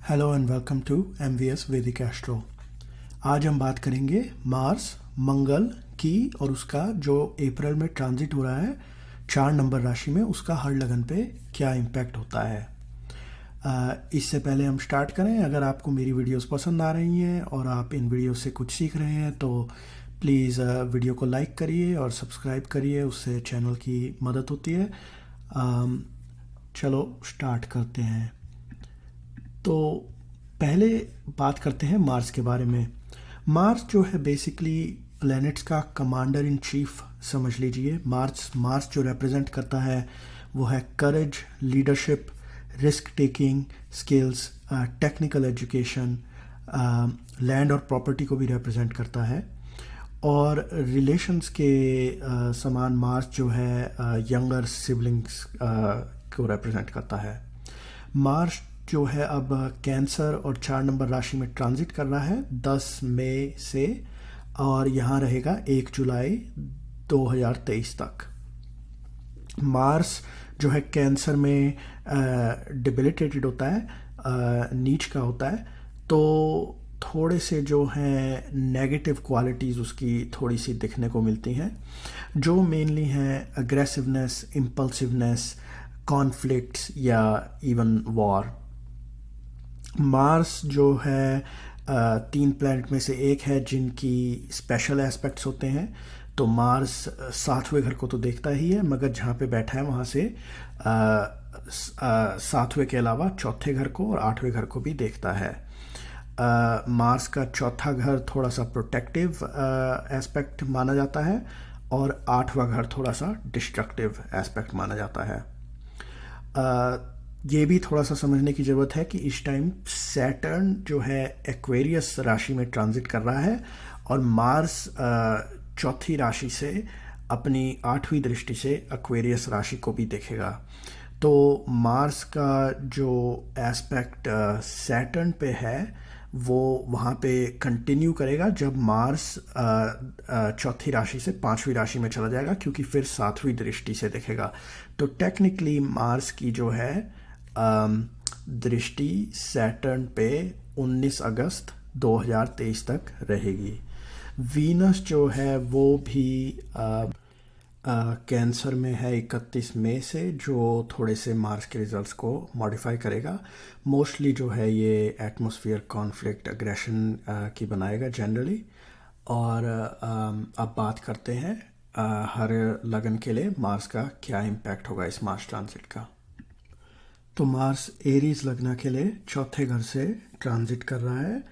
Hello and welcome to MVS Vaidik Astro. आज हम बात करेंगे मार्स मंगल की और उसका जो अप्रैल में ट्रांजिट हो रहा है 4 नंबर राशि में, उसका हर लगन पे क्या इम्पैक्ट होता है। इससे पहले हम स्टार्ट करें, अगर आपको मेरी वीडियोस पसंद आ रही हैं और आप इन वीडियो से कुछ सीख रहे हैं तो प्लीज़ वीडियो को लाइक करिए और सब्सक्राइब करिए, उससे चैनल की मदद होती है। चलो स्टार्ट करते हैं। तो पहले बात करते हैं मार्स के बारे में। मार्स जो है बेसिकली प्लैनेट्स का कमांडर इन चीफ समझ लीजिए। मार्स जो रिप्रेजेंट करता है वो है courage, leadership, risk taking skills, technical education, land और प्रॉपर्टी को भी रिप्रेजेंट करता है। और रिलेशंस के समान मार्स जो है यंगर सिबलिंग्स को रिप्रेजेंट करता है। मार्स जो है अब कैंसर और 4 नंबर राशि में ट्रांजिट कर रहा है 10 मई से, और यहाँ रहेगा 1 जुलाई 2023 तक। मार्स जो है कैंसर में डिबिलिटेटेड होता है, नीच का होता है, तो थोड़े से जो हैं नेगेटिव क्वालिटीज़ उसकी थोड़ी सी दिखने को मिलती हैं, जो मेनली हैं अग्रेसिवनेस, इम्पल्सिवनेस, कॉन्फ्लिक्ट्स या इवन वॉर। मार्स जो है 3 प्लैनेट में से एक है जिनकी स्पेशल एस्पेक्ट्स होते हैं। तो मार्स 7वें घर को तो देखता ही है, मगर जहाँ पे बैठा है वहाँ से 7वें के अलावा 4थे घर को और 8वें घर को भी देखता है। मार्स का 4था घर थोड़ा सा प्रोटेक्टिव एस्पेक्ट माना जाता है और 8वां घर थोड़ा सा डिस्ट्रक्टिव एस्पेक्ट माना जाता है। ये भी थोड़ा सा समझने की ज़रूरत है कि इस टाइम सैटर्न जो है एक्वेरियस राशि में ट्रांजिट कर रहा है और मार्स चौथी राशि से अपनी 8वीं दृष्टि से एक्वेरियस राशि को भी देखेगा। तो मार्स का जो एस्पेक्ट सैटर्न पे है वो वहाँ पे कंटिन्यू करेगा जब मार्स चौथी राशि से 5वीं राशि में चला जाएगा, क्योंकि फिर 7वीं दृष्टि से देखेगा। तो टेक्निकली मार्स की जो है दृष्टि सैटर्न पे 19 अगस्त 2023 तक रहेगी। वीनस जो है वो भी कैंसर में है 31 मई से, जो थोड़े से मार्स के रिजल्ट्स को मॉडिफाई करेगा। मोस्टली जो है ये एटमॉस्फेयर, कॉन्फ्लिक्ट, अग्रेशन की बनाएगा जनरली। और अब बात करते हैं हर लगन के लिए मार्स का क्या इम्पैक्ट होगा इस मार्स ट्रांजिट का। तो मार्स एरीज लगना के लिए 4थे घर से ट्रांजिट कर रहा है।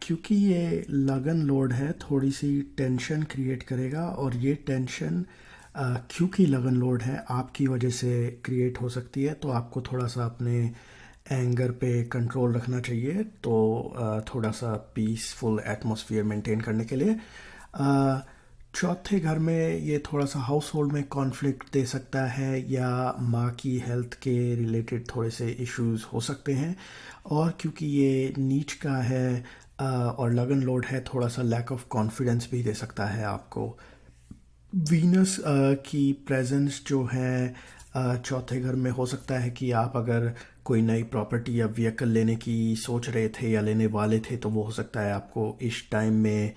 क्योंकि ये लगन लोड है, थोड़ी सी टेंशन क्रिएट करेगा, और ये टेंशन क्योंकि लगन लोड है आपकी वजह से क्रिएट हो सकती है। तो आपको थोड़ा सा अपने एंगर पे कंट्रोल रखना चाहिए, तो थोड़ा सा पीसफुल एटमॉस्फेयर मेंटेन करने के लिए। चौथे घर में ये थोड़ा सा हाउस होल्ड में कॉन्फ्लिक्ट दे सकता है, या माँ की हेल्थ के रिलेटेड थोड़े से इश्यूज हो सकते हैं। और क्योंकि ये नीच का है और लगन लोड है, थोड़ा सा लैक ऑफ कॉन्फिडेंस भी दे सकता है आपको। वीनस की प्रेजेंस जो है चौथे घर में हो सकता है कि आप अगर कोई नई प्रॉपर्टी या व्हीकल लेने की सोच रहे थे या लेने वाले थे, तो वो हो सकता है आपको इस टाइम में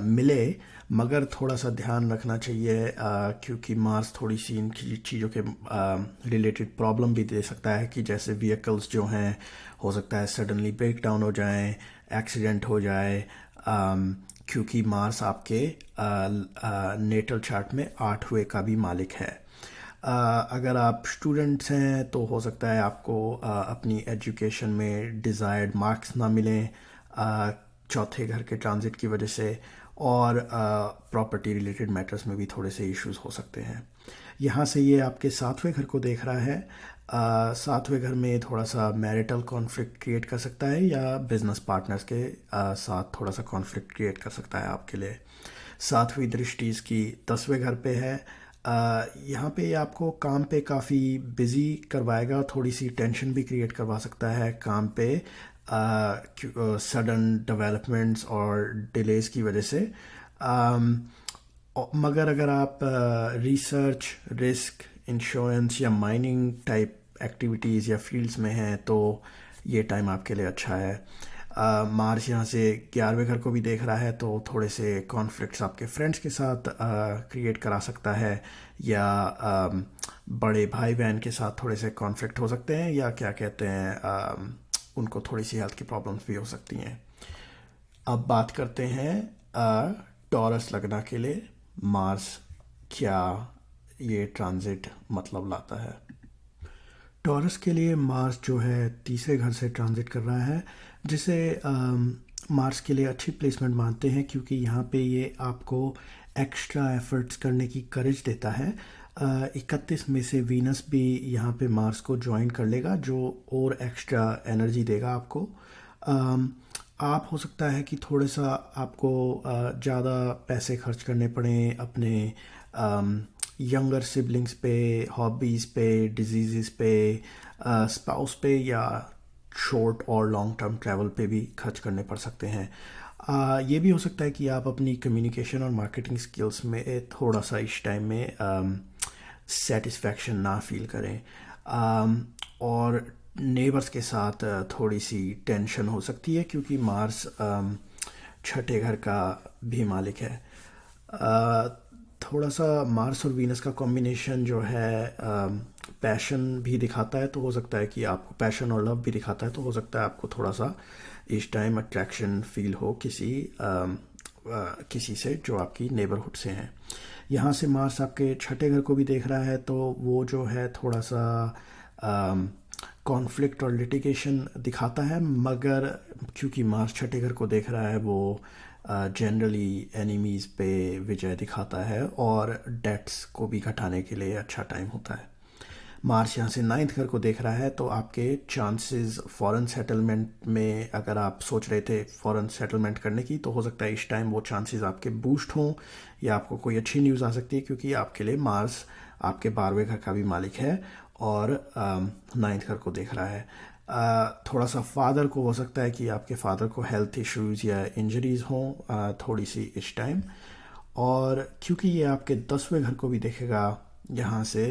मिले, मगर थोड़ा सा ध्यान रखना चाहिए क्योंकि मार्स थोड़ी सी इन चीज़ों के रिलेटेड प्रॉब्लम भी दे सकता है, कि जैसे व्हीकल्स जो हैं हो सकता है सडनली ब्रेक डाउन हो जाएं, एक्सीडेंट हो जाए, क्योंकि मार्स आपके नेटल चार्ट में 8वें का भी मालिक है। अगर आप स्टूडेंट्स हैं तो हो सकता है आपको अपनी एजुकेशन में डिज़ायर्ड मार्क्स ना मिलें चौथे घर के ट्रांजिट की वजह से, और प्रॉपर्टी रिलेटेड मैटर्स में भी थोड़े से इश्यूज हो सकते हैं। यहाँ से ये आपके 7वें घर को देख रहा है। 7वें घर में थोड़ा सा मैरिटल कॉन्फ्लिक्ट क्रिएट कर सकता है, या बिजनेस पार्टनर्स के साथ थोड़ा सा कॉन्फ्लिक्ट क्रिएट कर सकता है आपके लिए। 7वीं दृष्टि इसकी 10वें घर पे है। यहाँ पे आपको काम पे काफ़ी बिजी करवाएगा, थोड़ी सी टेंशन भी क्रिएट करवा सकता है काम पे सडन डेवलपमेंट्स और डिलेज की वजह से। मगर अगर आप रिसर्च, रिस्क, इंश्योरेंस या माइनिंग टाइप एक्टिविटीज़ या फील्ड्स में हैं तो ये टाइम आपके लिए अच्छा है। मार्स यहाँ से 11वें घर को भी देख रहा है, तो थोड़े से कॉन्फ्लिक्ट्स आपके फ्रेंड्स के साथ क्रिएट करा सकता है, या बड़े भाई बहन के साथ थोड़े से कॉन्फ्लिक्ट हो सकते हैं, या क्या कहते हैं उनको थोड़ी सी हेल्थ की प्रॉब्लम्स भी हो सकती हैं। अब बात करते हैं टॉरस लगना के लिए मार्स क्या ये ट्रांजिट मतलब लाता है। टॉरस के लिए मार्स जो है तीसरे घर से ट्रांजिट कर रहा है, जिसे मार्स के लिए अच्छी प्लेसमेंट मानते हैं, क्योंकि यहाँ पे ये आपको एक्स्ट्रा एफर्ट्स करने की करेज देता है। 31 में से वीनस भी यहाँ पे मार्स को ज्वाइन कर लेगा, जो और एक्स्ट्रा एनर्जी देगा आपको। आप हो सकता है कि थोड़ा सा आपको ज़्यादा पैसे खर्च करने पड़े अपने यंगर सिबलिंग्स पे, हॉबीज़ पे, डिजीज़ पे, स्पाउस पे, या शॉर्ट और लॉन्ग टर्म ट्रैवल पे भी खर्च करने पड़ सकते हैं। ये भी हो सकता है कि आप अपनी कम्युनिकेशन और मार्केटिंग स्किल्स में थोड़ा सा इस टाइम में सेटिस्फैक्शन ना फील करें, और नेबर्स के साथ थोड़ी सी टेंशन हो सकती है, क्योंकि मार्स छठे घर का भी मालिक है। थोड़ा सा मार्स और वीनस का कॉम्बिनेशन जो है पैशन भी दिखाता है, तो हो सकता है कि आपको पैशन और लव भी दिखाता है, तो हो सकता है आपको थोड़ा सा इस टाइम अट्रैक्शन फील हो किसी से जो आपकी नेबरहुड से हैं। यहाँ से मार्स आपके छठे घर को भी देख रहा है, तो वो जो है थोड़ा सा कॉन्फ्लिक्ट और लिटिगेशन दिखाता है, मगर क्योंकि मार्स छठे घर को देख रहा है, वो जनरली एनिमीज़ पे विजय दिखाता है, और डेट्स को भी घटाने के लिए अच्छा टाइम होता है। मार्स यहाँ से 9th घर को देख रहा है, तो आपके चांसेस फॉरेन सेटलमेंट में, अगर आप सोच रहे थे फॉरेन सेटलमेंट करने की, तो हो सकता है इस टाइम वो चांसेस आपके बूस्ट हों, या आपको कोई अच्छी न्यूज़ आ सकती है, क्योंकि आपके लिए मार्स आपके 12वें घर का भी मालिक है और 9th घर को देख रहा है। थोड़ा सा फादर को हो सकता है कि आपके फादर को हेल्थ इश्यूज़ या इंजरीज़ हों थोड़ी सी इस टाइम, और क्योंकि ये आपके 10वें घर को भी देखेगा यहाँ से,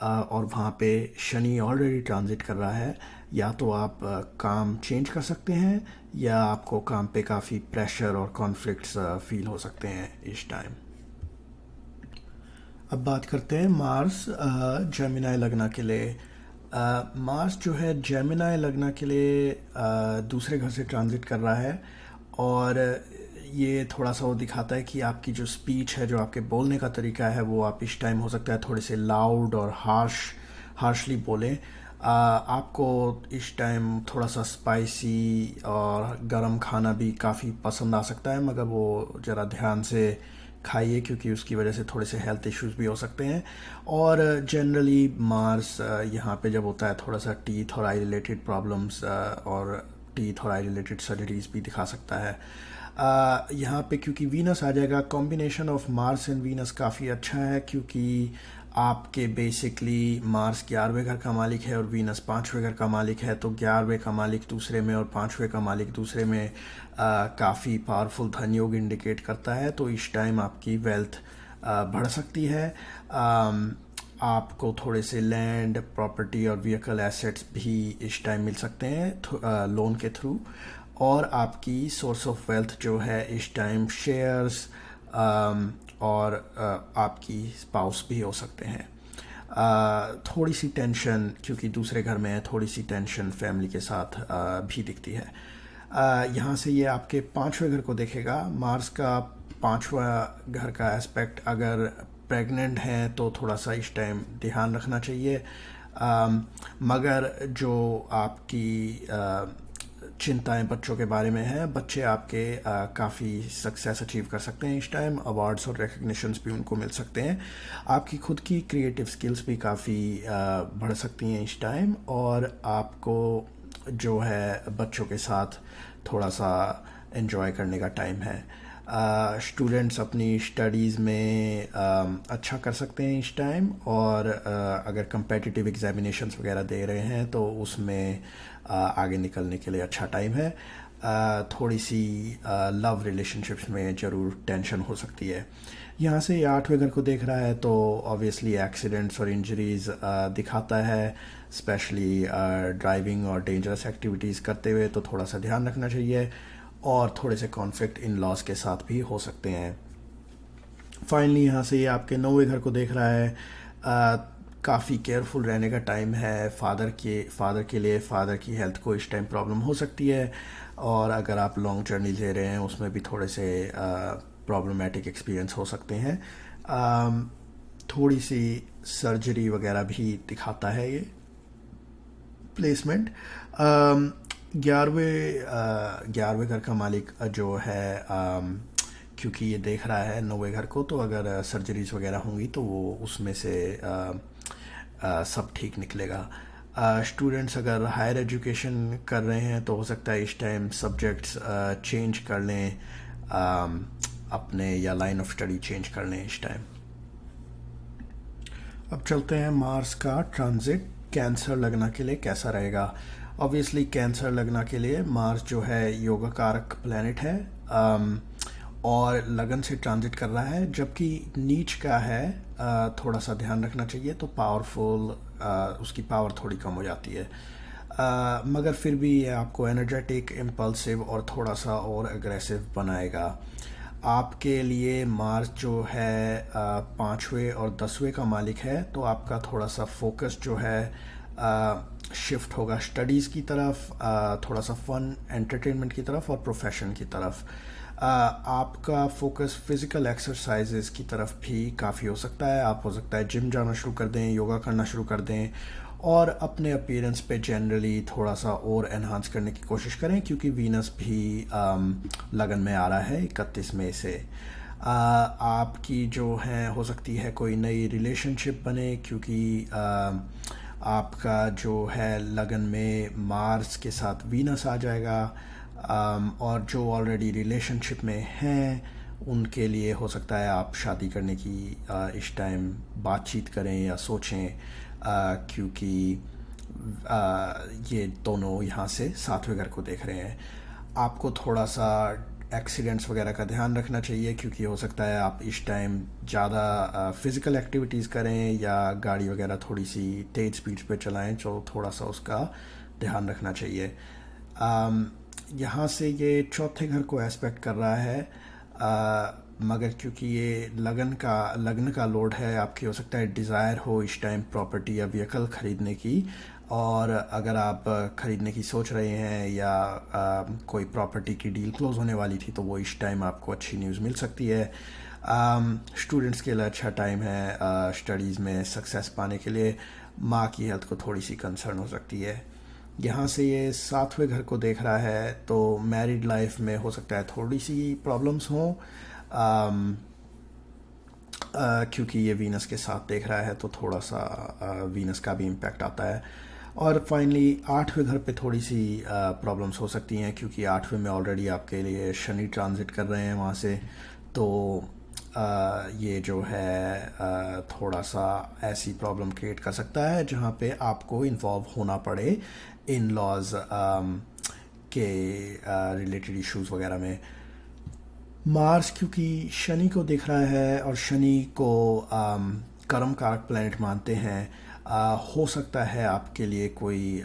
और वहाँ पे शनि ऑलरेडी ट्रांजिट कर रहा है, या तो आप काम चेंज कर सकते हैं, या आपको काम पे काफ़ी प्रेशर और कॉन्फ्लिक्ट्स फील हो सकते हैं इस टाइम। अब बात करते हैं मार्स जेमिनाई लगना के लिए। मार्स जो है जेमिनाई लगना के लिए दूसरे घर से ट्रांजिट कर रहा है, और ये थोड़ा सा वो दिखाता है कि आपकी जो स्पीच है, जो आपके बोलने का तरीका है, वो आप इस टाइम हो सकता है थोड़े से लाउड और हार्शली बोलें। आपको इस टाइम थोड़ा सा स्पाइसी और गरम खाना भी काफ़ी पसंद आ सकता है, मगर वो ज़रा ध्यान से खाइए, क्योंकि उसकी वजह से थोड़े से हेल्थ इश्यूज भी हो सकते हैं। और जनरली मार्स यहाँ पे जब होता है, थोड़ा सा टीथ और आई रिलेटेड प्रॉब्लम्स और टीथ और आई रिलेटेड सर्जरीज भी दिखा सकता है। यहाँ पे क्योंकि वीनस आ जाएगा, combination of Mars and Venus काफ़ी अच्छा है, क्योंकि आपके बेसिकली मार्स 11वें घर का मालिक है और वीनस 5वें घर का मालिक है, तो 11वें का मालिक दूसरे में और 5वें का मालिक दूसरे में काफ़ी पावरफुल धन योग इंडिकेट करता है। तो इस टाइम आपकी वेल्थ बढ़ सकती है। आपको थोड़े से लैंड, प्रॉपर्टी और व्हीकल एसेट्स भी इस टाइम मिल सकते हैं लोन के थ्रू, और आपकी सोर्स ऑफ वेल्थ जो है इस टाइम शेयर्स और आपकी स्पाउस भी हो सकते हैं। थोड़ी सी टेंशन, क्योंकि दूसरे घर में है, थोड़ी सी टेंशन फैमिली के साथ भी दिखती है। यहाँ से ये आपके 5वें घर को देखेगा। मार्स का 5वां घर का एस्पेक्ट, अगर प्रेग्नेंट हैं तो थोड़ा सा इस टाइम ध्यान रखना चाहिए, मगर जो आपकी चिंताएं बच्चों के बारे में हैं, बच्चे आपके काफ़ी सक्सेस अचीव कर सकते हैं इस टाइम, अवार्ड्स और रिकग्निशंस भी उनको मिल सकते हैं। आपकी खुद की क्रिएटिव स्किल्स भी काफ़ी बढ़ सकती हैं इस टाइम, और आपको जो है बच्चों के साथ थोड़ा सा एंजॉय करने का टाइम है। स्टूडेंट्स अपनी स्टडीज़ में अच्छा कर सकते हैं इस टाइम, और अगर कंपेटिटिव एग्जामिनेशंस वगैरह दे रहे हैं तो उसमें आगे निकलने के लिए अच्छा टाइम है। थोड़ी सी लव रिलेशनशिप्स में ज़रूर टेंशन हो सकती है। यहाँ से ये 8वें घर को देख रहा है तो ऑब्वियसली एक्सीडेंट्स और इंजरीज दिखाता है, स्पेशली ड्राइविंग और डेंजरस एक्टिविटीज़ करते हुए, तो थोड़ा सा ध्यान रखना चाहिए। और थोड़े से कॉन्फ्लिक्ट इन लॉज के साथ भी हो सकते हैं। फाइनली यहाँ से ये आपके 9वें घर को देख रहा है। काफ़ी केयरफुल रहने का टाइम है फादर के लिए। फादर की हेल्थ को इस टाइम प्रॉब्लम हो सकती है, और अगर आप लॉन्ग जर्नी ले रहे हैं उसमें भी थोड़े से प्रॉब्लमेटिक एक्सपीरियंस हो सकते हैं। थोड़ी सी सर्जरी वगैरह भी दिखाता है ये प्लेसमेंट। 11वें घर का मालिक जो है, क्योंकि ये देख रहा है 9वें घर को, तो अगर सर्जरीज वगैरह होंगी तो वो उसमें से सब ठीक निकलेगा। स्टूडेंट्स अगर हायर एजुकेशन कर रहे हैं तो हो सकता है इस टाइम सब्जेक्ट्स चेंज कर लें, अपने या लाइन ऑफ स्टडी चेंज कर लें इस टाइम। अब चलते हैं मार्स का ट्रांजिट कैंसर लगना के लिए कैसा रहेगा। ऑब्वियसली कैंसर लगना के लिए मार्स जो है योगा कारक प्लैनेट है, और लगन से ट्रांजिट कर रहा है, जबकि नीच का है। थोड़ा सा ध्यान रखना चाहिए, तो पावरफुल उसकी पावर थोड़ी कम हो जाती है। मगर फिर भी ये आपको एनर्जेटिक, इम्पल्सिव और थोड़ा सा और एग्रेसिव बनाएगा। आपके लिए मार्स जो है 5वें और 10वें का मालिक है, तो आपका थोड़ा सा फोकस जो है शिफ्ट होगा स्टडीज़ की तरफ, थोड़ा सा फन एंटरटेनमेंट की तरफ और प्रोफेशन की तरफ। आपका फोकस फिज़िकल एक्सरसाइजेस की तरफ भी काफ़ी हो सकता है। आप हो सकता है जिम जाना शुरू कर दें, योगा करना शुरू कर दें, और अपने अपीयरेंस पे जनरली थोड़ा सा और एनहांस करने की कोशिश करें, क्योंकि वीनस भी लगन में आ रहा है 31 मई से। आपकी जो है हो सकती है कोई नई रिलेशनशिप बने, क्योंकि आपका जो है लगन में मार्स के साथ वीनस आ जाएगा। और जो ऑलरेडी रिलेशनशिप में हैं उनके लिए हो सकता है आप शादी करने की इस टाइम बातचीत करें या सोचें, क्योंकि ये दोनों यहाँ से 7वें घर को देख रहे हैं। आपको थोड़ा सा एक्सीडेंट्स वगैरह का ध्यान रखना चाहिए, क्योंकि हो सकता है आप इस टाइम ज़्यादा फ़िज़िकल एक्टिविटीज़ करें या गाड़ी वगैरह थोड़ी सी तेज़ स्पीड पे चलाएं, जो थोड़ा सा उसका ध्यान रखना चाहिए। यहाँ से ये 4थे घर को एस्पेक्ट कर रहा है, मगर क्योंकि ये लगन का लोड है, आपकी हो सकता है डिज़ायर हो इस टाइम प्रॉपर्टी या व्हीकल ख़रीदने की। और अगर आप ख़रीदने की सोच रहे हैं या कोई प्रॉपर्टी की डील क्लोज़ होने वाली थी, तो वो इस टाइम आपको अच्छी न्यूज़ मिल सकती है। स्टूडेंट्स के लिए अच्छा टाइम है स्टडीज़ में सक्सेस पाने के लिए। माँ की हेल्थ को थोड़ी सी कंसर्न हो सकती है। यहाँ से ये 7वें घर को देख रहा है, तो मैरिड लाइफ में हो सकता है थोड़ी सी प्रॉब्लम्स हों, क्योंकि ये वीनस के साथ देख रहा है, तो थोड़ा सा वीनस का भी इम्पैक्ट आता है। और फाइनली 8वें घर पे थोड़ी सी प्रॉब्लम्स हो सकती हैं, क्योंकि 8वें में ऑलरेडी आपके लिए शनि ट्रांजिट कर रहे हैं वहाँ से, तो ये जो है थोड़ा सा ऐसी प्रॉब्लम क्रिएट कर सकता है जहाँ पे आपको इन्वॉल्व होना पड़े इन लॉज के रिलेटेड इश्यूज़ वगैरह में। मार्स क्योंकि शनि को देख रहा है, और शनि को कर्म कारक प्लैनेट मानते हैं, हो सकता है आपके लिए कोई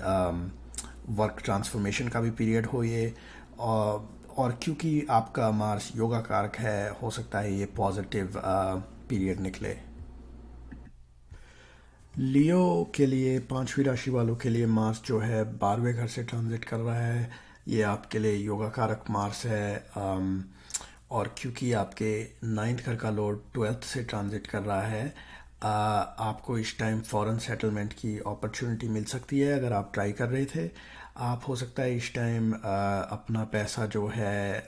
वर्क ट्रांसफॉर्मेशन का भी पीरियड हो ये। और क्योंकि आपका मार्स योगा कारक है, हो सकता है ये पॉजिटिव पीरियड निकले। लियो के लिए 5वीं राशि वालों के लिए मार्स जो है 12वें घर से ट्रांजिट कर रहा है। ये आपके लिए योगा कारक मार्स है, और क्योंकि आपके 9th घर का लॉर्ड 12th से ट्रांजिट कर रहा है, आपको इस टाइम फॉरेन सेटलमेंट की अपॉर्चुनिटी मिल सकती है। अगर आप ट्राई कर रहे थे, आप हो सकता है इस टाइम अपना पैसा जो है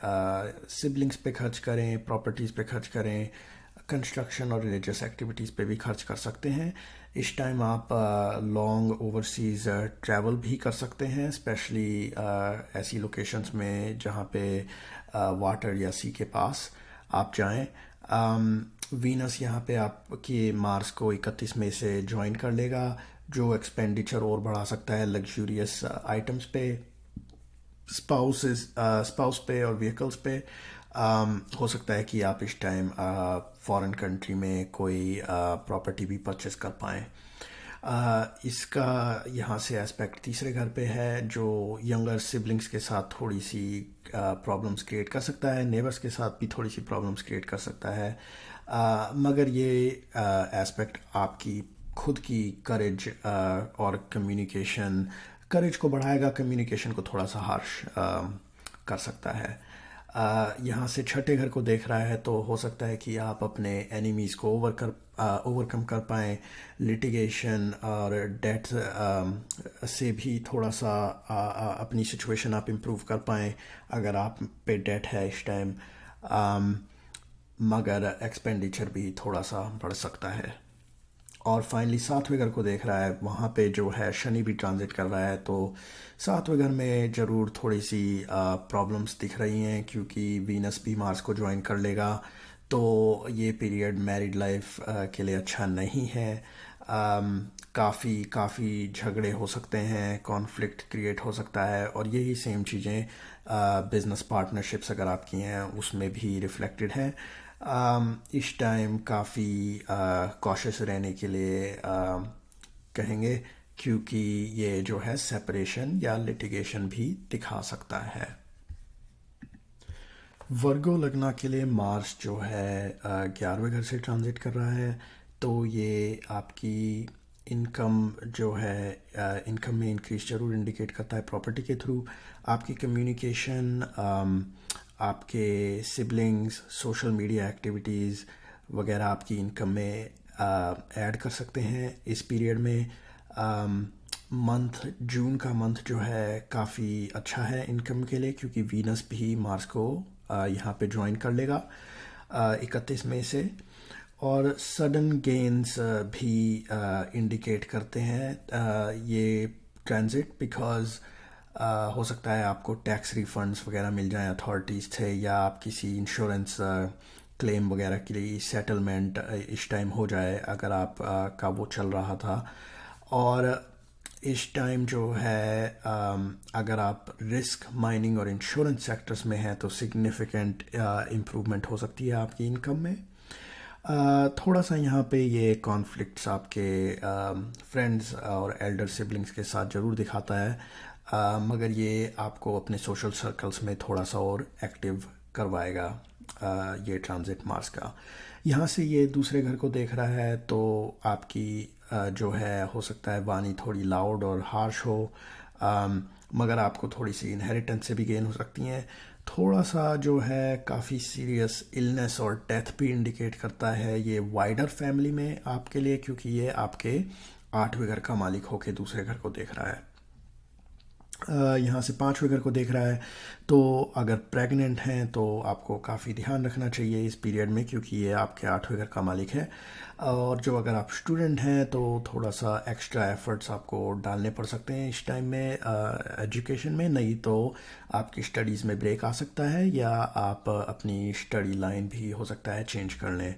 सिबलिंग्स पे खर्च करें, प्रॉपर्टीज़ पे खर्च करें, कंस्ट्रक्शन और रिलीजियस एक्टिविटीज़ पे भी खर्च कर सकते हैं। इस टाइम आप लॉन्ग ओवरसीज़ ट्रैवल भी कर सकते हैं, स्पेशली ऐसी लोकेशंस में जहाँ पे वाटर या सी के पास आप जाएं। वीनस यहाँ पे आपके मार्स को 31 मई से ज्वाइन कर लेगा, जो एक्सपेंडिचर और बढ़ा सकता है लग्जूरियस आइटम्स पे। स्पाउस पे और व्हीकल्स पे। हो सकता है कि आप इस टाइम फॉरेन कंट्री में कोई प्रॉपर्टी भी परचेस कर पाएँ। इसका यहाँ से एस्पेक्ट तीसरे घर पे है, जो यंगर सिबलिंग्स के साथ थोड़ी सी प्रॉब्लम्स क्रिएट कर सकता है, नेबर्स के साथ भी थोड़ी सी प्रॉब्लम्स क्रिएट कर सकता है। मगर ये एस्पेक्ट आपकी खुद की करेज और करेज को बढ़ाएगा, कम्युनिकेशन को थोड़ा सा हार्श कर सकता है। यहाँ से छठे घर को देख रहा है, तो हो सकता है कि आप अपने एनिमीज़ को ओवरकम कर पाएँ। लिटिगेशन और डेट से भी थोड़ा सा अपनी सिचुएशन आप इम्प्रूव कर पाएँ अगर आप पे डेट है इस टाइम। मगर एक्सपेंडिचर भी थोड़ा सा बढ़ सकता है। और फाइनली सातवें घर को देख रहा है, वहाँ पे जो है शनि भी ट्रांजिट कर रहा है, तो सातवें घर में ज़रूर थोड़ी सी प्रॉब्लम्स दिख रही हैं, क्योंकि वीनस भी मार्स को ज्वाइन कर लेगा। तो ये पीरियड मैरिड लाइफ के लिए अच्छा नहीं है। काफ़ी झगड़े हो सकते हैं, कॉन्फ्लिक्ट क्रिएट हो सकता है, और यही सेम चीज़ें बिजनेस पार्टनरशिप्स अगर आपकी हैं उसमें भी रिफ्लेक्टेड हैं। इस टाइम काफ़ी कॉशियस रहने के लिए कहेंगे, क्योंकि ये जो है सेपरेशन या लिटिगेशन भी दिखा सकता है। वर्गो लगना के लिए मार्स जो है 11वें घर से ट्रांजिट कर रहा है, तो ये आपकी इनकम जो है इनकम में इंक्रीज जरूर इंडिकेट करता है प्रॉपर्टी के थ्रू। आपकी कम्युनिकेशन, आपके सिबलिंग्स, सोशल मीडिया एक्टिविटीज़ वगैरह आपकी इनकम में ऐड कर सकते हैं इस पीरियड में। मंथ जून का मंथ जो है काफ़ी अच्छा है इनकम के लिए, क्योंकि वीनस भी मार्स को यहाँ पे ज्वाइन कर लेगा 31 मई से। और सडन गेन्स भी इंडिकेट करते हैं ये ट्रांजिट, बिकॉज़ हो सकता है आपको टैक्स रिफंड्स वगैरह मिल जाएं अथॉरिटीज़ से, या आप किसी इंश्योरेंस क्लेम वगैरह के लिए सेटलमेंट इस टाइम हो जाए अगर आप का वो चल रहा था। और इस टाइम जो है अगर आप रिस्क, माइनिंग और इंश्योरेंस सेक्टर्स में हैं, तो सिग्निफिकेंट इम्प्रूवमेंट हो सकती है आपकी इनकम में। थोड़ा सा यहाँ पे ये कॉन्फ्लिक्ट्स आपके फ्रेंड्स और एल्डर सिबलिंग्स के साथ ज़रूर दिखाता है, मगर ये आपको अपने सोशल सर्कल्स में थोड़ा सा और एक्टिव करवाएगा ये ट्रांजिट मार्स का। यहाँ से ये दूसरे घर को देख रहा है, तो आपकी जो है हो सकता है वाणी थोड़ी लाउड और हार्श हो, मगर आपको थोड़ी सी इनहेरिटेंस से भी गेन हो सकती हैं। थोड़ा सा जो है काफ़ी सीरियस इलनेस और डेथ भी इंडिकेट करता है ये वाइडर फैमिली में आपके लिए, क्योंकि ये आपके 8वें घर का मालिक होके दूसरे घर को देख रहा है। यहाँ से 5वें घर को देख रहा है, तो अगर प्रेग्नेंट हैं तो आपको काफ़ी ध्यान रखना चाहिए इस पीरियड में, क्योंकि ये आपके 8वें घर का मालिक है। और जो अगर आप स्टूडेंट हैं तो थोड़ा सा एक्स्ट्रा एफर्ट्स आपको डालने पड़ सकते हैं इस टाइम में एजुकेशन में, नहीं तो आपकी स्टडीज़ में ब्रेक आ सकता है, या आप अपनी स्टडी लाइन भी हो सकता है चेंज कर लें।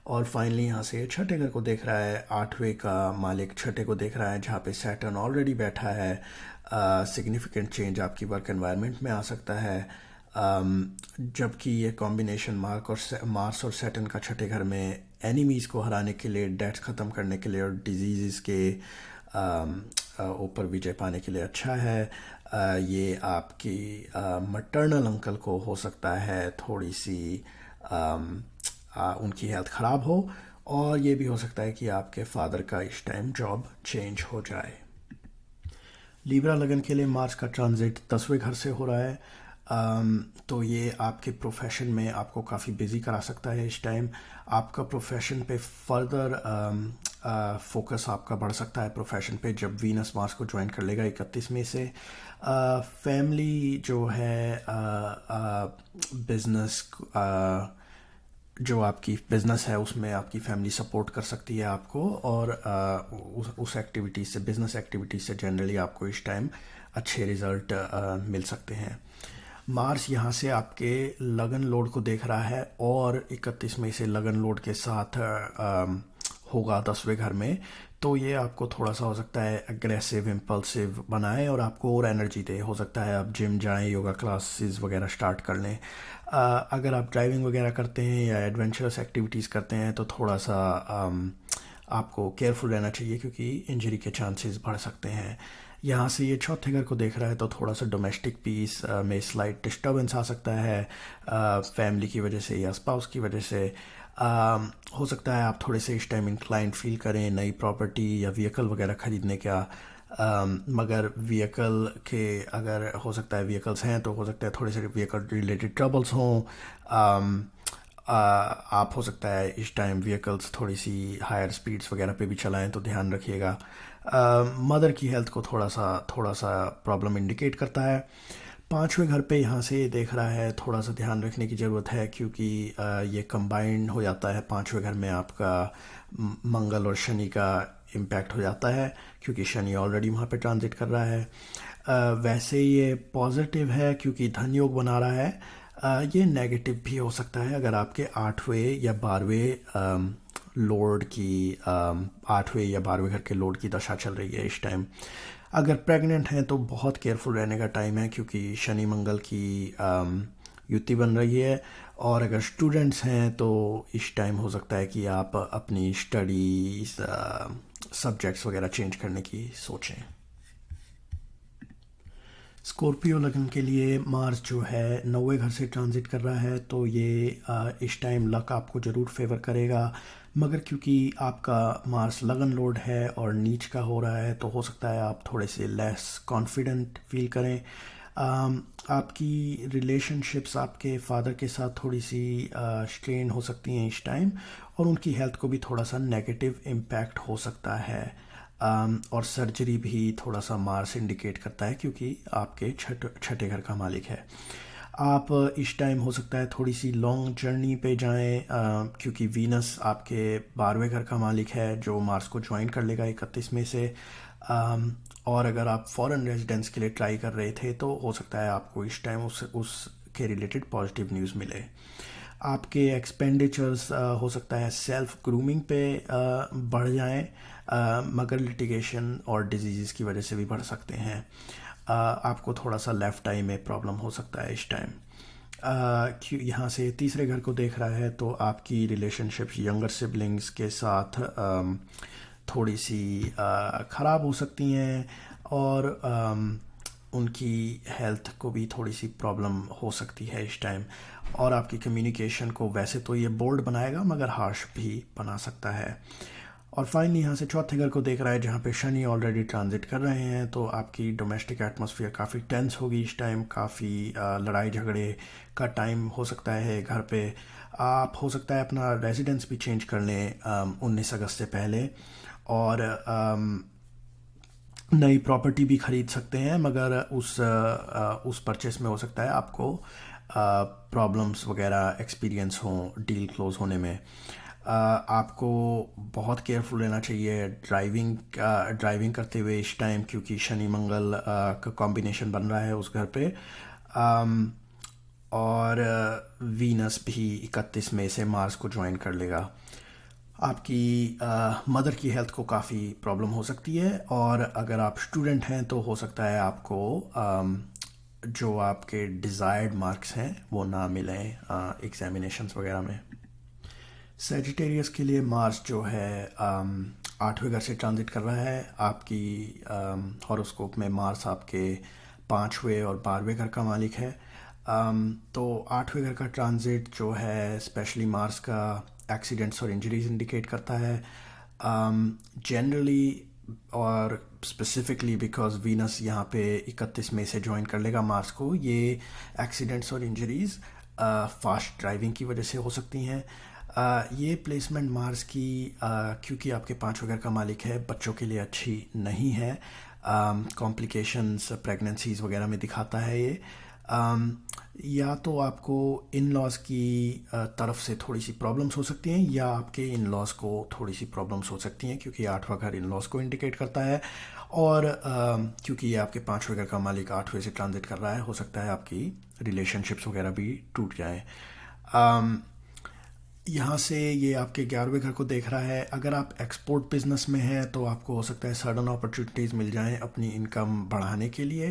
और फाइनली यहाँ से छठे घर को देख रहा है, 8वें का मालिक छठे को देख रहा है, जहाँ पे सैटर्न ऑलरेडी बैठा है। सिग्निफिकेंट चेंज आपकी वर्क एनवायरनमेंट में आ सकता है, जबकि ये कॉम्बिनेशन मार्स और सैटर्न का छठे घर में एनिमीज़ को हराने के लिए, डेट्स ख़त्म करने के लिए और डिजीज़ के ऊपर विजय पाने के लिए अच्छा है। ये आपकी मटर्नल अंकल को हो सकता है थोड़ी सी उनकी हेल्थ ख़राब हो, और ये भी हो सकता है कि आपके फादर का इस टाइम जॉब चेंज हो जाए। लीब्रा लगन के लिए मार्स का ट्रांजिट 10वें घर से हो रहा है, तो ये आपके प्रोफेशन में आपको काफ़ी बिजी करा सकता है इस टाइम। आपका प्रोफेशन पे फर्दर फोकस आपका बढ़ सकता है प्रोफेशन पे, जब वीनस मार्स को ज्वाइन कर लेगा 31 में से। फैमिली जो है बिजनेस, जो आपकी बिज़नेस है उसमें आपकी फैमिली सपोर्ट कर सकती है आपको, और उस एक्टिविटी से, बिज़नेस एक्टिविटी से जनरली आपको इस टाइम अच्छे रिज़ल्ट मिल सकते हैं। मार्स यहाँ से आपके लगन लोड को देख रहा है, और 31 मई से लगन लोड के साथ होगा 10वें घर में, तो ये आपको थोड़ा सा हो सकता है अग्रेसिव इम्पल्सिव बनाए और आपको और एनर्जी दे। हो सकता है आप जिम जाएं, योगा क्लासेस वगैरह स्टार्ट कर लें। अगर आप ड्राइविंग वगैरह करते हैं या एडवेंचरस एक्टिविटीज़ करते हैं तो थोड़ा सा आपको केयरफुल रहना चाहिए, क्योंकि इंजरी के चांसेस बढ़ सकते हैं। यहाँ से ये चौथे घर को देख रहा है तो थोड़ा सा डोमेस्टिक पीस में स्लाइट डिस्टर्बेंस आ सकता है, फैमिली की वजह से या स्पाउस की वजह से। हो सकता है आप थोड़े से इस टाइम इंक्लाइंड फील करें नई प्रॉपर्टी या व्हीकल वगैरह ख़रीदने का। मगर व्हीकल के अगर हो सकता है व्हीकल्स हैं तो हो सकता है थोड़े से व्हीकल रिलेटेड ट्रबल्स हों। आप हो सकता है इस टाइम व्हीकल्स थोड़ी सी हायर स्पीड्स वगैरह पे भी चलाएं तो ध्यान रखिएगा। मदर की हेल्थ को थोड़ा सा प्रॉब्लम इंडिकेट करता है। पांचवें घर पे यहाँ से देख रहा है, थोड़ा सा ध्यान रखने की ज़रूरत है, क्योंकि ये कंबाइंड हो जाता है। पांचवें घर में आपका मंगल और शनि का इम्पैक्ट हो जाता है, क्योंकि शनि ऑलरेडी वहाँ पे ट्रांजिट कर रहा है। वैसे ये पॉजिटिव है क्योंकि धन योग बना रहा है। ये नेगेटिव भी हो सकता है अगर आपके आठवें या बारहवें लॉर्ड की आठवें या बारहवें घर के लॉर्ड की दशा चल रही है इस टाइम। अगर प्रेग्नेंट हैं तो बहुत केयरफुल रहने का टाइम है, क्योंकि शनि मंगल की युति बन रही है। और अगर स्टूडेंट्स हैं तो इस टाइम हो सकता है कि आप अपनी स्टडीज सब्जेक्ट्स वगैरह चेंज करने की सोचें। स्कॉर्पियो लगन के लिए मार्स जो है 9वें घर से ट्रांजिट कर रहा है, तो ये इस टाइम लक आपको ज़रूर फेवर करेगा। मगर क्योंकि आपका मार्स लगन लॉर्ड है और नीच का हो रहा है तो हो सकता है आप थोड़े से लेस कॉन्फिडेंट फील करें। आपकी रिलेशनशिप्स आपके फादर के साथ थोड़ी सी स्ट्रेन हो सकती हैं इस टाइम, और उनकी हेल्थ को भी थोड़ा सा नेगेटिव इम्पैक्ट हो सकता है। और सर्जरी भी थोड़ा सा मार्स इंडिकेट करता है, क्योंकि आपके छठे घर का मालिक है। आप इस टाइम हो सकता है थोड़ी सी लॉन्ग जर्नी पे जाएं, क्योंकि वीनस आपके 12वें घर का मालिक है जो मार्स को ज्वाइन कर लेगा 31 में से। और अगर आप फॉरेन रेजिडेंस के लिए ट्राई कर रहे थे तो हो सकता है आपको इस टाइम उसके रिलेटेड पॉजिटिव न्यूज़ मिले। आपके एक्सपेंडिचर्स हो सकता है सेल्फ ग्रूमिंग पे बढ़ जाएं, मगर लिटिगेशन और डिजीज़ की वजह से भी बढ़ सकते हैं। आपको थोड़ा सा लेफ़्ट आई में प्रॉब्लम हो सकता है इस टाइम। क्यों यहाँ से तीसरे घर को देख रहा है तो आपकी रिलेशनशिप्स यंगर सिबलिंग्स के साथ थोड़ी सी ख़राब हो सकती हैं, और उनकी हेल्थ को भी थोड़ी सी प्रॉब्लम हो सकती है इस टाइम। और आपकी कम्युनिकेशन को वैसे तो ये बोल्ड बनाएगा मगर हार्श भी बना सकता है। और फाइनली यहाँ से चौथे घर को देख रहा है जहाँ पे शनि ऑलरेडी ट्रांजिट कर रहे हैं, तो आपकी डोमेस्टिक एटमॉस्फेयर काफ़ी टेंस होगी इस टाइम। काफ़ी लड़ाई झगड़े का टाइम हो सकता है घर पे। आप हो सकता है अपना रेजिडेंस भी चेंज कर लें 19 अगस्त से पहले, और नई प्रॉपर्टी भी ख़रीद सकते हैं। मगर उस परचेस में हो सकता है आपको प्रॉब्लम्स वगैरह एक्सपीरियंस हों डील क्लोज होने में। आपको बहुत केयरफुल रहना चाहिए ड्राइविंग करते हुए इस टाइम, क्योंकि शनि मंगल का कॉम्बिनेशन बन रहा है उस घर पे। और वीनस भी 31 मई से मार्स को ज्वाइन कर लेगा। आपकी मदर की हेल्थ को काफ़ी प्रॉब्लम हो सकती है। और अगर आप स्टूडेंट हैं तो हो सकता है आपको जो आपके डिज़ायर्ड मार्क्स हैं वो ना मिलें एग्जामिनेशंस वगैरह में। सेजिटेरियस के लिए मार्स जो है 8वें घर से ट्रांजिट कर रहा है। आपकी हॉरोस्कोप में मार्स आपके 5वें और 12वें घर का मालिक है। तो 8वें घर का ट्रांजिट जो है स्पेशली मार्स का एक्सीडेंट्स और इंजरीज इंडिकेट करता है जनरली, और स्पेसिफिकली बिकॉज वीनस यहाँ पे 31 मई से ज्वाइन कर लेगा मार्स को। ये एक्सीडेंट्स और इंजरीज फास्ट ड्राइविंग की वजह से हो सकती हैं। ये प्लेसमेंट मार्स की क्योंकि आपके 5वें घर का मालिक है बच्चों के लिए अच्छी नहीं है। कॉम्प्लिकेशंस प्रेगनेंसीज वगैरह में दिखाता है ये। या तो आपको इन लॉज की तरफ से थोड़ी सी प्रॉब्लम्स हो सकती हैं, या आपके इन लॉज को थोड़ी सी प्रॉब्लम्स हो सकती हैं, क्योंकि 8वां घर इन लॉज को इंडिकेट करता है। और क्योंकि ये आपके 5वें घर का मालिक 8वें से ट्रांजिट कर रहा है, हो सकता है आपकी रिलेशनशिप्स वगैरह भी टूट जाएं। यहाँ से ये आपके 11वें घर को देख रहा है। अगर आप एक्सपोर्ट बिजनेस में हैं तो आपको हो सकता है सडन अपॉर्चुनिटीज़ मिल जाएं अपनी इनकम बढ़ाने के लिए,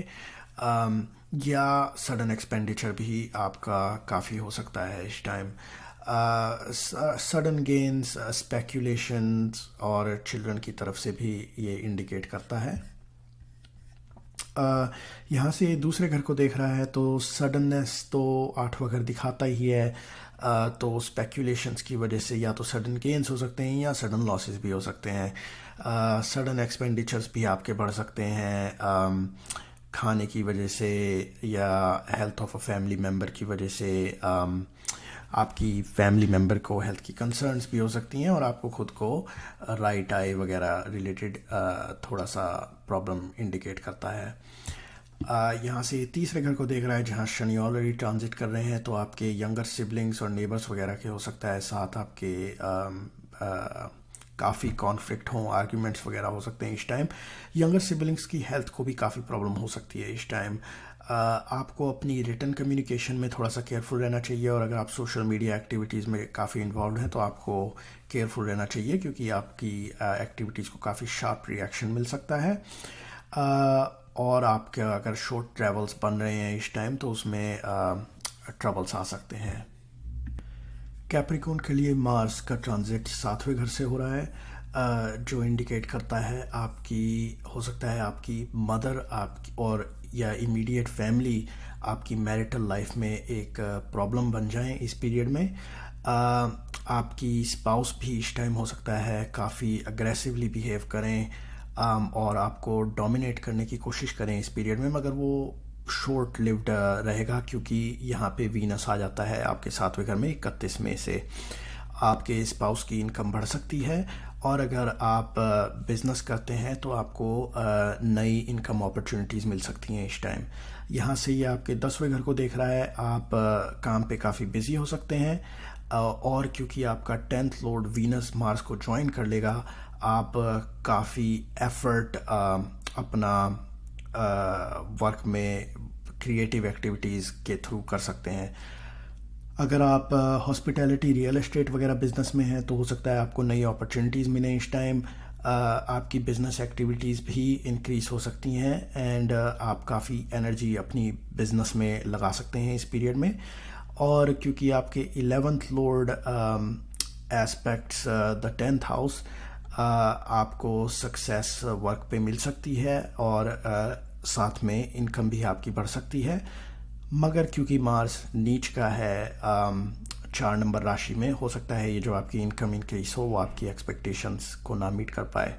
या सडन एक्सपेंडिचर भी आपका काफ़ी हो सकता है इस टाइम। सडन गेन्स, स्पेक्यूलेशंस और चिल्ड्रन की तरफ से भी ये इंडिकेट करता है। यहाँ से दूसरे घर को देख रहा है तो सडननेस तो 8वां घर दिखाता ही है। तो स्पेक्यूलेशंस की वजह से या तो सडन गेन्स हो सकते हैं या सडन लॉसेस भी हो सकते हैं। सडन एक्सपेंडिचर्स भी आपके बढ़ सकते हैं, खाने की वजह से या health of a family member की वजह से। आपकी फैमिली मेम्बर को हेल्थ की कंसर्न्स भी हो सकती हैं और आपको खुद को राइट आई वगैरह रिलेटेड थोड़ा सा प्रॉब्लम इंडिकेट करता है। यहाँ से तीसरे घर को देख रहा है जहाँ शनि ऑलरेडी ट्रांजिट कर रहे हैं, तो आपके यंगर सिबलिंग्स और नेबर्स वगैरह के हो सकता है साथ आपके काफ़ी कॉन्फ्लिक्ट हों, आर्ग्यूमेंट्स वगैरह हो सकते हैं इस टाइम। यंगर सिबलिंग्स की हेल्थ को भी काफ़ी प्रॉब्लम हो सकती है इस टाइम। आपको अपनी रिटर्न कम्युनिकेशन में थोड़ा सा केयरफुल रहना चाहिए, और अगर आप सोशल मीडिया एक्टिविटीज़ में काफ़ी इन्वॉल्व हैं तो आपको केयरफुल रहना चाहिए क्योंकि आपकी एक्टिविटीज़ को काफ़ी शार्प रिएक्शन मिल सकता है। और आपके अगर शॉर्ट ट्रैवल्स बन रहे हैं इस टाइम तो उसमें ट्रबल्स आ सकते हैं। कैप्रिकॉर्न के लिए मार्स का ट्रांजिट 7वें घर से हो रहा है, जो इंडिकेट करता है आपकी हो सकता है आपकी मदर आपकी और या इमीडिएट फैमिली आपकी मैरिटल लाइफ में एक प्रॉब्लम बन जाए इस पीरियड में। आपकी स्पाउस भी इस टाइम हो सकता है काफ़ी अग्रेसिवली बिहेव करें और आपको डोमिनेट करने की कोशिश करें इस पीरियड में, मगर वो शॉर्ट लिव्ड रहेगा क्योंकि यहाँ पे वीनस आ जाता है आपके 7वें घर में 31 मई से। आपके स्पाउस की इनकम बढ़ सकती है, और अगर आप बिजनेस करते हैं तो आपको नई इनकम अपॉर्चुनिटीज़ मिल सकती हैं इस टाइम। यहाँ से ये आपके 10वें घर को देख रहा है, आप काम पे काफ़ी बिजी हो सकते हैं, और क्योंकि आपका 10th लॉर्ड वीनस मार्स को ज्वाइन कर लेगा, आप काफ़ी एफर्ट अपना वर्क में क्रिएटिव एक्टिविटीज़ के थ्रू कर सकते हैं। अगर आप हॉस्पिटैलिटी, रियल एस्टेट वगैरह बिजनेस में हैं तो हो सकता है आपको नई अपॉर्चुनिटीज़ मिलें इस टाइम। आपकी बिजनेस एक्टिविटीज़ भी इंक्रीज़ हो सकती हैं, एंड आप काफ़ी एनर्जी अपनी बिजनेस में लगा सकते हैं इस पीरियड में। और क्योंकि आपके 11th Lord aspects the 10th house, आपको सक्सेस वर्क पे मिल सकती है, और साथ में इनकम भी आपकी बढ़ सकती है। मगर क्योंकि मार्स नीच का है 4 नंबर राशि में, हो सकता है ये जो आपकी इनकम इंक्रीज हो वो आपकी एक्सपेक्टेशंस को ना मीट कर पाए।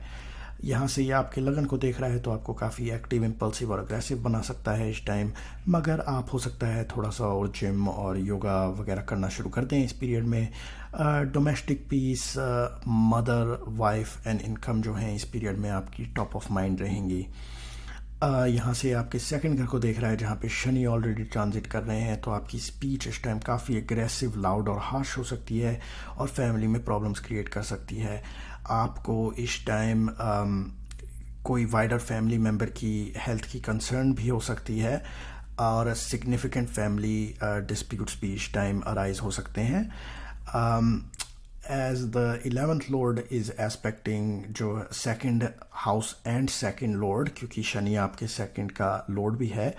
यहाँ से ये आपके लगन को देख रहा है तो आपको काफ़ी एक्टिव, इम्पल्सिव और अग्रेसिव बना सकता है इस टाइम, मगर आप हो सकता है थोड़ा सा और जिम और योगा वगैरह करना शुरू कर दें इस पीरियड में। Domestic peace, mother, wife and income जो हैं इस पीरियड में आपकी टॉप ऑफ माइंड रहेंगी। यहाँ से आपके 2nd घर को देख रहा है जहाँ पे शनि ऑलरेडी ट्रांजिट कर रहे हैं, तो आपकी स्पीच इस टाइम काफ़ी एग्रेसिव, लाउड और हार्श हो सकती है और फैमिली में प्रॉब्लम्स क्रिएट कर सकती है। आपको इस टाइम कोई वाइडर फैमिली मेम्बर की हेल्थ की कंसर्न भी हो सकती है, और सिग्निफिकेंट फैमिली डिस्प्यूट्स भी इस टाइम अराइज हो सकते हैं। as the 11th lord is aspecting जो 2nd house and 2nd lord, क्योंकि शनि आपके 2nd का lord भी है,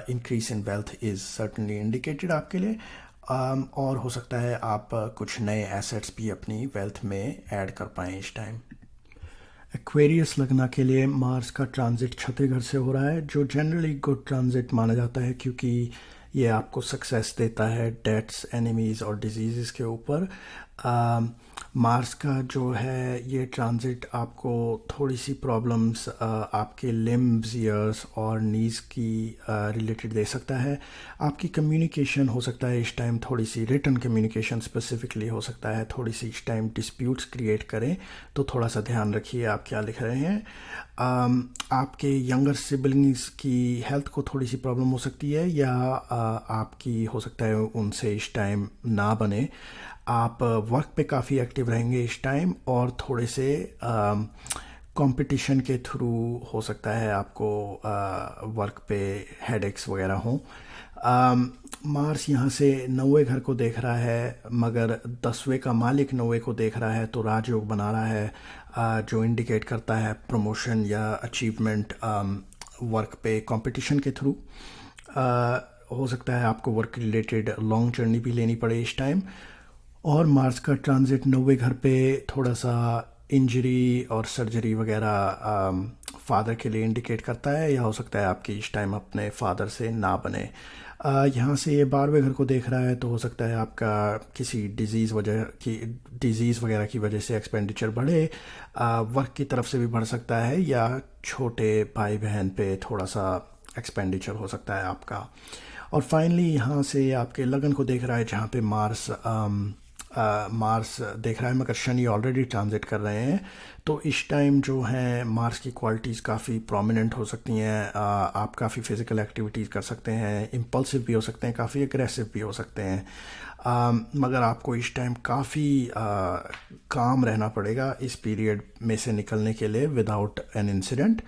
increase in wealth is certainly indicated आपके लिए, और हो सकता है आप कुछ नए assets भी अपनी wealth में ऐड कर पाएँ इस टाइम। एक्वेरियस लगना के लिए मार्स का ट्रांजिट 6वें घर से हो रहा है, जो जनरली गुड ट्रांजिट माना जाता है क्योंकि ये आपको सक्सेस देता है डेट्स, एनिमीज़ और डिजीज़ के ऊपर। मार्स का जो है ये ट्रांजिट आपको थोड़ी सी प्रॉब्लम्स आपके लिम्ब्स, ईयर्स और नीज़ की रिलेटेड दे सकता है। आपकी कम्युनिकेशन हो सकता है इस टाइम थोड़ी सी, रिटन कम्युनिकेशन स्पेसिफिकली हो सकता है थोड़ी सी इस टाइम डिस्प्यूट्स क्रिएट करें, तो थोड़ा सा ध्यान रखिए आप क्या लिख रहे हैं। आपके यंगर सिबलिंग्स की हेल्थ को थोड़ी सी प्रॉब्लम हो सकती है, या आपकी हो सकता है उनसे इस टाइम ना बने। आप वर्क पे काफ़ी एक्टिव रहेंगे इस टाइम, और थोड़े से कंपटीशन के थ्रू हो सकता है आपको वर्क पे हेडेक्स वगैरह हों। मार्स यहाँ से 9वें घर को देख रहा है, मगर 10वें का मालिक 9वें को देख रहा है, तो राजयोग बना रहा है, जो इंडिकेट करता है प्रमोशन या अचीवमेंट वर्क पे कंपटीशन के थ्रू। हो सकता है आपको वर्क रिलेटेड लॉन्ग जर्नी भी लेनी पड़े इस टाइम। और मार्स का ट्रांजिट 9वें घर पे थोड़ा सा इंजरी और सर्जरी वगैरह फादर के लिए इंडिकेट करता है, या हो सकता है आपकी इस टाइम अपने फादर से ना बने। यहाँ से ये 12वें घर को देख रहा है, तो हो सकता है आपका किसी डिज़ीज़ वगैरह की वजह से एक्सपेंडिचर बढ़े, वर्क की तरफ से भी बढ़ सकता है, या छोटे भाई बहन पे थोड़ा सा एक्सपेंडिचर हो सकता है आपका। और फाइनली यहाँ से आपके लगन को देख रहा है, जहाँ पे मार्स देख रहा है, मगर शनि ऑलरेडी ट्रांजिट कर रहे हैं। तो इस टाइम जो है मार्स की क्वालिटीज़ काफ़ी प्रोमिनेंट हो सकती हैं। आप काफ़ी फ़िज़िकल एक्टिविटीज़ कर सकते हैं, इम्पल्सिव भी हो सकते हैं, काफ़ी एग्रेसिव भी हो सकते हैं। मगर आपको इस टाइम काफ़ी काम रहना पड़ेगा इस पीरियड में से निकलने के लिए विदाउट एन इंसिडेंट।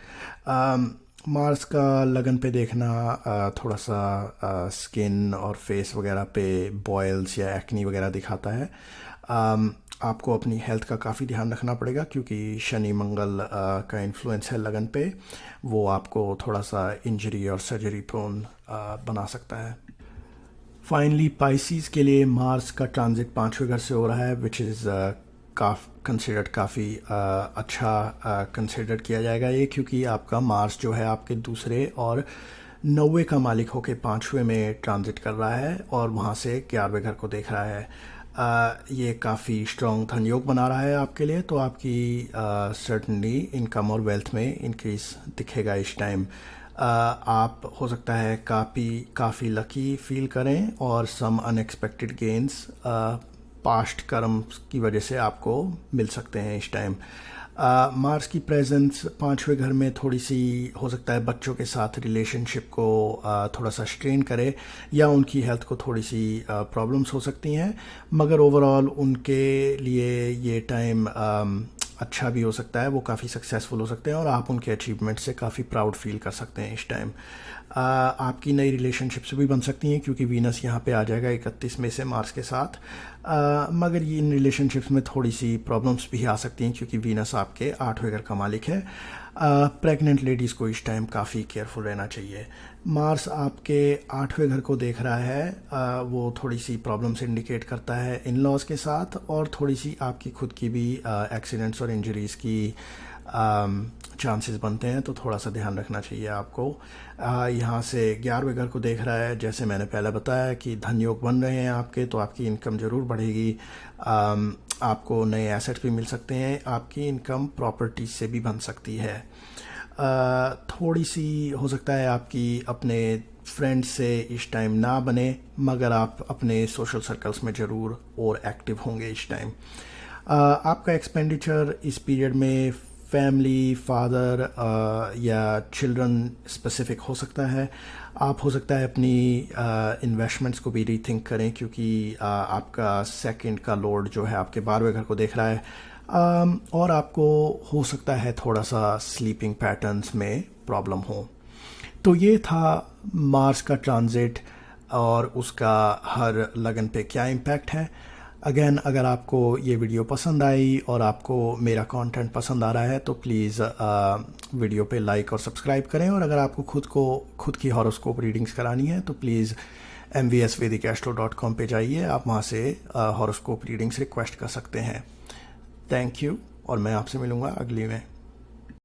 मार्स का लगन पे देखना थोड़ा सा स्किन और फेस वगैरह पे बॉयल्स या एक्नी वगैरह दिखाता है। आपको अपनी हेल्थ का काफ़ी ध्यान रखना पड़ेगा, क्योंकि शनि मंगल का इन्फ्लुएंस है लगन पे, वो आपको थोड़ा सा इंजरी और सर्जरी प्रोन बना सकता है। फाइनली पाइसीज़ के लिए मार्स का ट्रांजिट 5वें घर से हो रहा है, विच इज़ काफ़ी अच्छा कंसिडर किया जाएगा ये, क्योंकि आपका मार्स जो है आपके दूसरे और 9वें का मालिक होके 5वें में ट्रांजिट कर रहा है, और वहाँ से 11वें घर को देख रहा है। ये काफ़ी स्ट्रॉन्ग धन योग बना रहा है आपके लिए, तो आपकी सर्टनली इनकम और वेल्थ में इंक्रीज दिखेगा इस टाइम। आप हो सकता है काफ़ी लकी फील करें, और सम अनएक्सपेक्टेड गेंस पास्ट कर्म की वजह से आपको मिल सकते हैं इस टाइम। मार्स की प्रेजेंस 5वें घर में थोड़ी सी हो सकता है बच्चों के साथ रिलेशनशिप को थोड़ा सा स्ट्रेन करे, या उनकी हेल्थ को थोड़ी सी प्रॉब्लम्स हो सकती हैं, मगर ओवरऑल उनके लिए ये टाइम अच्छा भी हो सकता है, वो काफ़ी सक्सेसफुल हो सकते हैं, और आप उनके अचीवमेंट से काफ़ी प्राउड फील कर सकते हैं इस टाइम। आपकी नई रिलेशनशिप्स भी बन सकती हैं, क्योंकि वीनस यहाँ पे आ जाएगा 31 में से मार्स के साथ। मगर ये इन रिलेशनशिप्स में थोड़ी सी प्रॉब्लम्स भी आ सकती हैं, क्योंकि वीनस आपके 8वें घर का मालिक है। प्रेग्नेंट लेडीज़ को इस टाइम काफ़ी केयरफुल रहना चाहिए। मार्स आपके 8वें घर को देख रहा है, वो थोड़ी सी प्रॉब्लम्स इंडिकेट करता है इन लॉज के साथ, और थोड़ी सी आपकी खुद की भी एक्सीडेंट्स और इंजरीज़ की चांसेस बनते हैं, तो थोड़ा सा ध्यान रखना चाहिए आपको। यहाँ से 11वें घर को देख रहा है, जैसे मैंने पहले बताया कि धन योग बन रहे हैं आपके, तो आपकी इनकम ज़रूर बढ़ेगी। आपको नए एसेट्स भी मिल सकते हैं, आपकी इनकम प्रॉपर्टी से भी बन सकती है। थोड़ी सी हो सकता है आपकी अपने फ्रेंड्स से इस टाइम ना बने, मगर आप अपने सोशल सर्कल्स में ज़रूर और एक्टिव होंगे इस टाइम। आपका एक्सपेंडिचर इस पीरियड में फैमिली, फादर या चिल्ड्रन स्पेसिफिक हो सकता है। आप हो सकता है अपनी इन्वेस्टमेंट्स को भी रीथिंक करें, क्योंकि आपका सेकंड का लॉर्ड जो है आपके 12वें घर को देख रहा है, और आपको हो सकता है थोड़ा सा स्लीपिंग पैटर्न्स में प्रॉब्लम हो। तो ये था मार्स का ट्रांजिट और उसका हर लगन पे क्या इम्पैक्ट है। अगेन, अगर आपको ये वीडियो पसंद आई और आपको मेरा कंटेंट पसंद आ रहा है, तो प्लीज़ वीडियो पे लाइक और सब्सक्राइब करें। और अगर आपको खुद की हॉरोस्कोप रीडिंग्स करानी है, तो प्लीज़ mvsvedicastro.com पे जाइए, आप वहाँ से हॉरोस्कोप रीडिंग्स रिक्वेस्ट कर सकते हैं। थैंक यू, और मैं आपसे मिलूँगा अगली में।